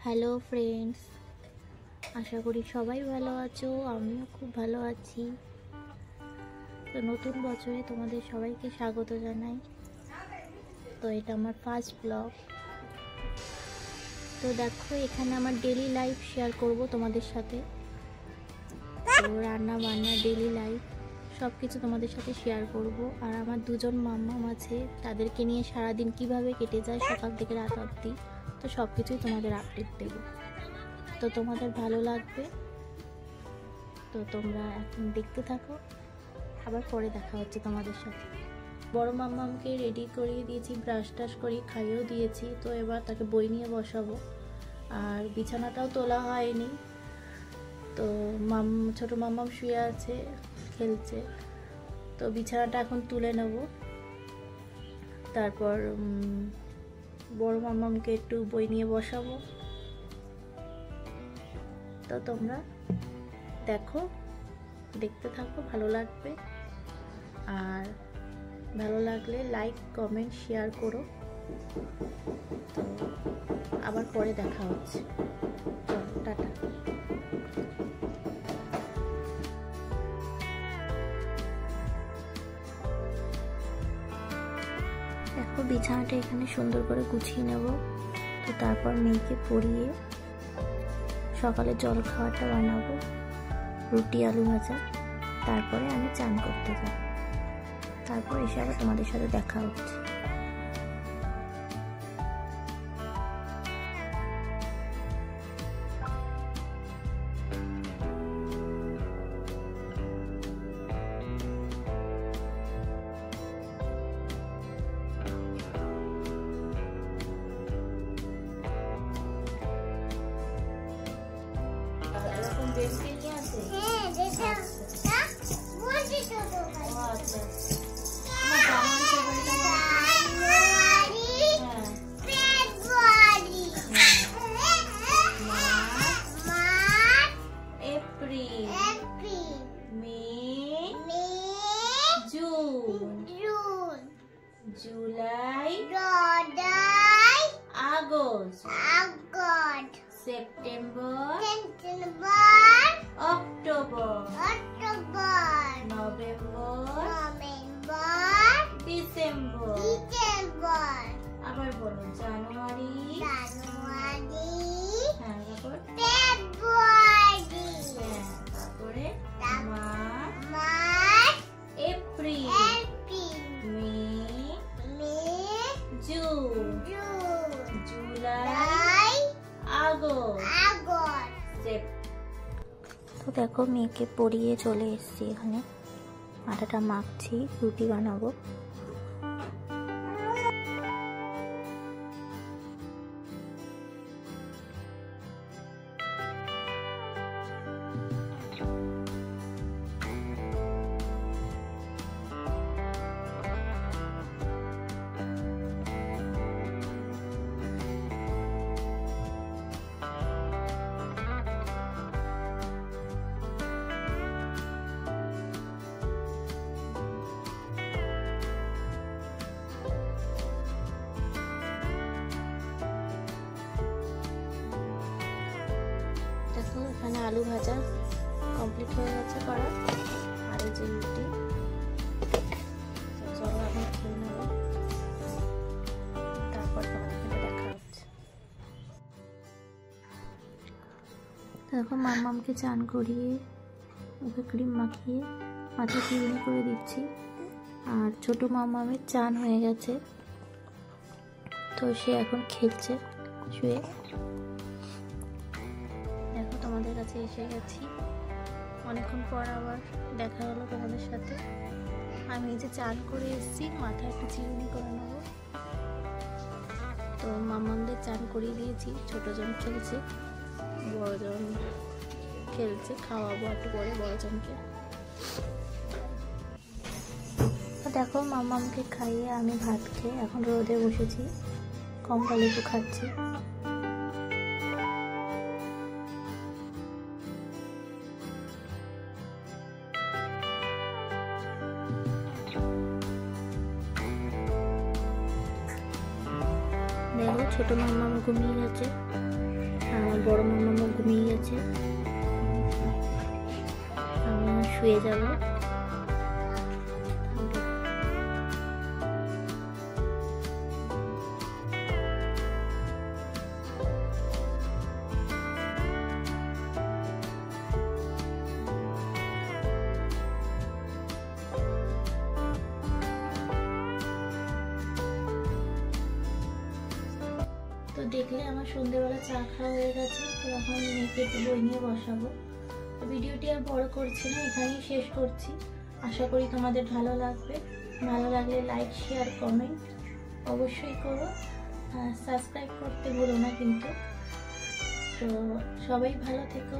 Hello friends, আশা করি সবাই ভালো আছো। আমিও খুব ভালো আছি। তো নতুন বছরে তোমাদের সবাইকে স্বাগত জানাই। তো এটা আমার ফার্স্ট ব্লগ। তো দেখো, এখানে আমার ডেলি লাইফ শেয়ার করব তোমাদের সাথে। তো রান্না বান্না, ডেলি লাইফ সব কিছু তোমাদের সাথে শেয়ার করব। আর আমার দুজন মাম্মাম আছে, তাদেরকে নিয়ে সারাদিন কিভাবে কেটে যায় সকাল থেকে রাত অবধি, তো সব কিছুই তোমাদের আপডেট দেব। তো তোমাদের ভালো লাগবে, তো তোমরা এখন দেখতে থাকো। আবার পরে দেখা হচ্ছে তোমাদের সাথে। বড় মাম্মামকে রেডি করিয়ে দিয়েছি, ব্রাশ টাশ করিয়ে খাইয়েও দিয়েছি। তো এবার তাকে বই নিয়ে বসাবো। আর বিছানাটাও তোলা হয়নি। তো ছোট মাম্মাম শুয়ে আছে, খেলছে। তো বিছানাটা এখন তুলে নেব। তারপর বড় মাম্মামকে একটু বই নিয়ে বসাবো। তো তোমরা দেখো, দেখতে থাকো, ভালো লাগবে। আর ভালো লাগলে লাইক, কমেন্ট, শেয়ার করো। তো আবার পরে দেখা হচ্ছে। চলো, টাটা। দেখো, বিছানাটা এখানে সুন্দর করে গুছিয়ে নেব। তো তারপর মেয়েকে পরিয়ে সকালে জল খাওয়াটা বানাবো, রুটি আলু ভাজা। তারপরে আমি চান করতে যাব। তারপর এসে আবার তোমাদের সাথে দেখা হচ্ছে। এরকম বেশি নিয়ে আসে। হ্যাঁ, দেখো। বলছি তো তো। আচ্ছা। আমার জামার favourite February. March, April, May, June, July, August, September, October, November, December. আবার বলো, জানুয়ারি, হ্যাঁ, ফেব্রুয়ারি, তারপরে March, April, May, June, July, August. তো দেখো, মেয়েকে পরিয়ে চলে এসেছি। এখানে আটাটা মাখছি, রুটি বানাবো। দেখো, এখানে আলু ভাজা কমপ্লিট হয়ে গেছে করা। আর এই যে রুটি। চলো এখন খেয়ে নেবো, তারপর তোমাদের সাথে দেখা হচ্ছে। দেখো, মাম্মামকে চান করিয়ে মুখে ক্রিম মাখিয়ে মাথা চিরুনি করে দিচ্ছি। আর ছোট মাম্মামের চান হয়ে গেছে, তো সে এখন খেলছে শুয়ে। দেখো, তোমাদের কাছে এসে গেছি। অনেকক্ষণ পর আবার দেখা হলো তোমাদের সাথে। আমি যে চান করে এসেছি, মাথায় একটু চিরুনি করে নেব। তো মাম্মামদের চান করিয়ে দিয়েছি। ছোটজন খেলছে, বড়জন খেলছে। খাওয়াবো একটু পরে বড়জনকে। দেখো, মাম্মামকে খাইয়ে আমি ভাত খেয়ে এখন রোদে বসেছি, কমলা লেবু খাচ্ছি। দেখো, ছোট মাম্মাম ঘুমিয়ে গেছে। আর আমার বড় মাম্মা ঘুমিয়ে গেছে, আমি শুয়ে যাব। তো দেখলে আমার সন্ধ্যেবেলা চা খাওয়া হয়ে গেছে। তো এখন মেয়েকে একটু বই নিয়ে বসাবো। তো ভিডিওটি আর বড় করছি না, এখানেই শেষ করছি। আশা করি তোমাদের ভালো লাগবে। ভালো লাগলে লাইক, শেয়ার, কমেন্ট অবশ্যই করো। সাবস্ক্রাইব করতে ভুলো না কিন্তু। তো সবাই ভালো থেকো।